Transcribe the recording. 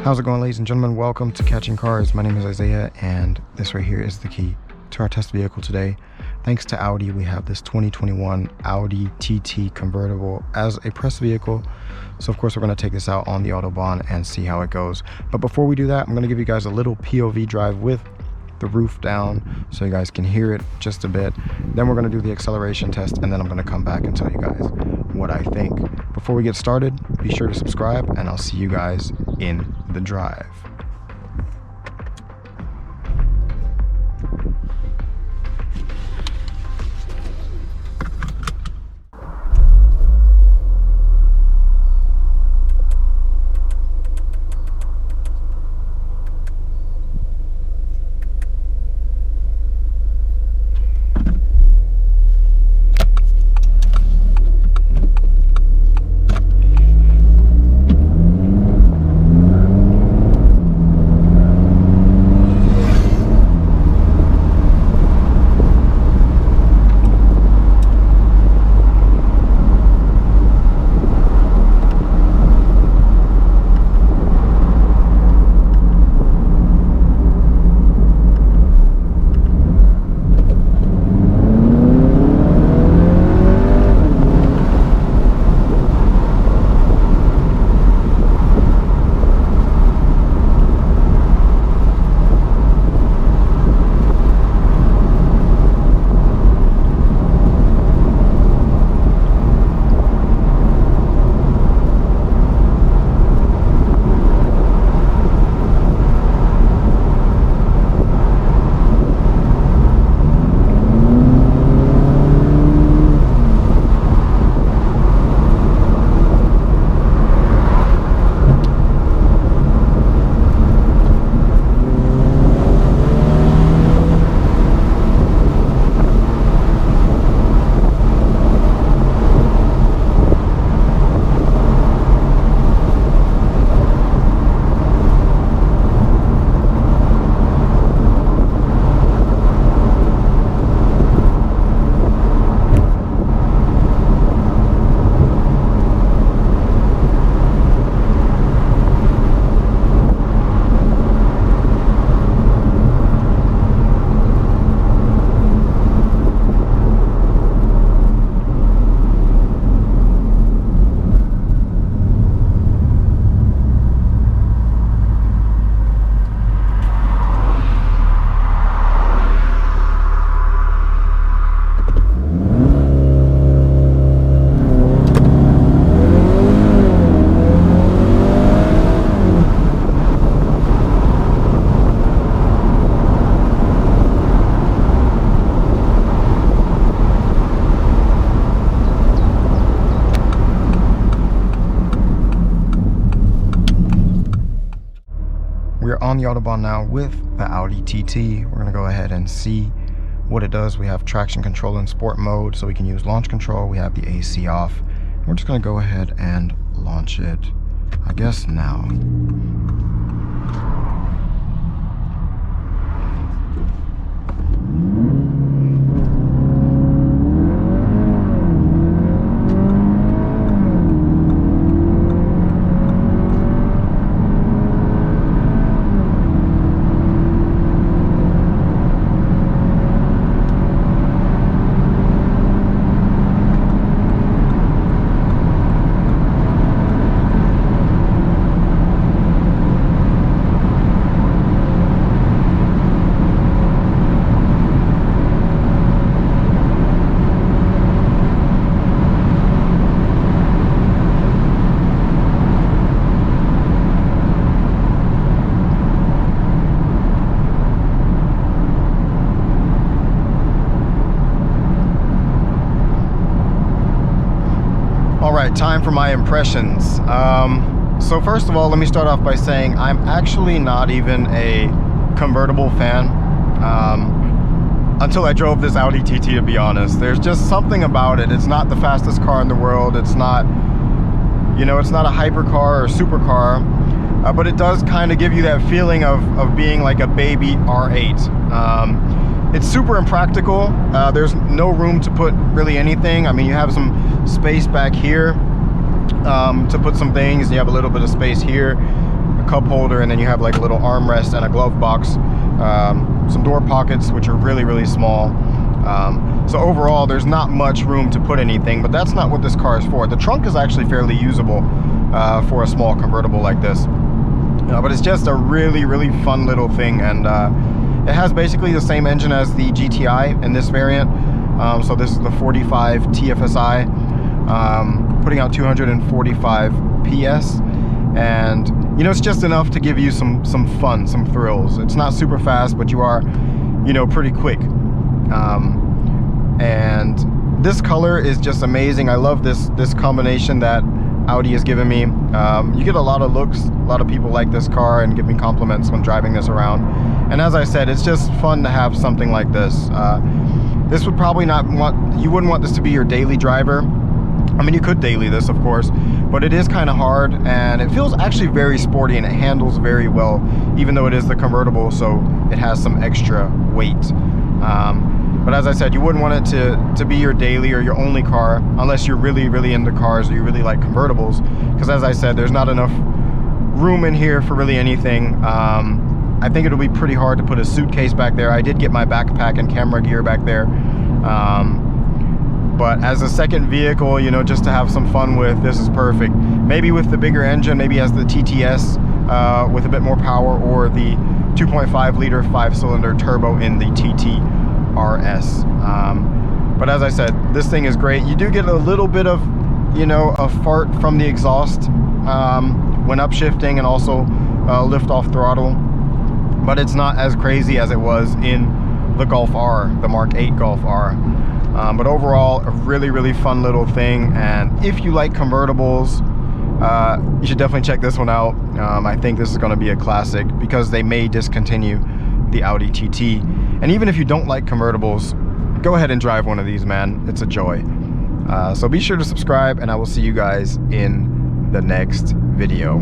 How's it going, ladies and gentlemen? Welcome to Catching Cars. My name is Isaiah, and this right here is the key to our test vehicle today. Thanks to Audi, we have this 2021 Audi TT convertible as a press vehicle. So of course we're going to take this out on the Autobahn and see how it goes. But before we do that, I'm going to give you guys a little POV drive with the roof down so you guys can hear it just a bit. Then we're going to do the acceleration test, and then I'm going to come back and tell you guys what I think. Before we get started, be sure to subscribe, and I'll see you guys in the drive. We're on the Autobahn now with the Audi TT. We're gonna go ahead and see what it does. We have traction control in sport mode, so we can use launch control. We have the AC off. We're just gonna go ahead and launch it, I guess now. Alright, time for my impressions. So first of all, let me start off by saying I'm actually not even a convertible fan until I drove this Audi TT, to be honest. There's just something about it. It's not the fastest car in the world. It's not, you know, it's not a hypercar or supercar, but it does kind of give you that feeling of being like a baby R8. It's super impractical. There's no room to put really anything. I mean, you have some space back here to put some things. You have a little bit of space here. cup holder, and then you have like a little armrest and a glove box, some door pockets which are really, really small. So overall there's not much room to put anything, but that's not what this car is for. The trunk is actually fairly usable for a small convertible like this, but it's just a really, really fun little thing. And it has basically the same engine as the GTI in this variant. So this is the 45 TFSI, putting out 245 PS, and you know, it's just enough to give you some fun, some thrills. It's not super fast, but you are, you know, pretty quick. And this color is just amazing. I love this combination that Audi has given me. You get a lot of looks. A lot of people like this car and give me compliments when driving this around. And as I said, it's just fun to have something like this. This would probably you wouldn't want this to be your daily driver. I mean, you could daily this, of course, but it is kind of hard, and it feels actually very sporty, and it handles very well, even though it is the convertible, so it has some extra weight. But as I said, you wouldn't want it to be your daily or your only car unless you're really, really into cars or you really like convertibles, because as I said, there's not enough room in here for really anything. I think it'll be pretty hard to put a suitcase back there. I did get my backpack and camera gear back there. But as a second vehicle, you know, just to have some fun with, this is perfect. Maybe with the bigger engine, maybe as the TTS with a bit more power, or the 2.5 liter 5-cylinder turbo in the TTRS. But as I said, this thing is great. You do get a little bit of, you know, a fart from the exhaust when upshifting, and also lift off throttle, but it's not as crazy as it was in the Golf R, the Mark 8 Golf R. But overall, a really, really fun little thing. And if you like convertibles, you should definitely check this one out. I think this is going to be a classic, because they may discontinue the Audi TT. And even if you don't like convertibles, go ahead and drive one of these, man. It's a joy. So be sure to subscribe, and I will see you guys in the next video.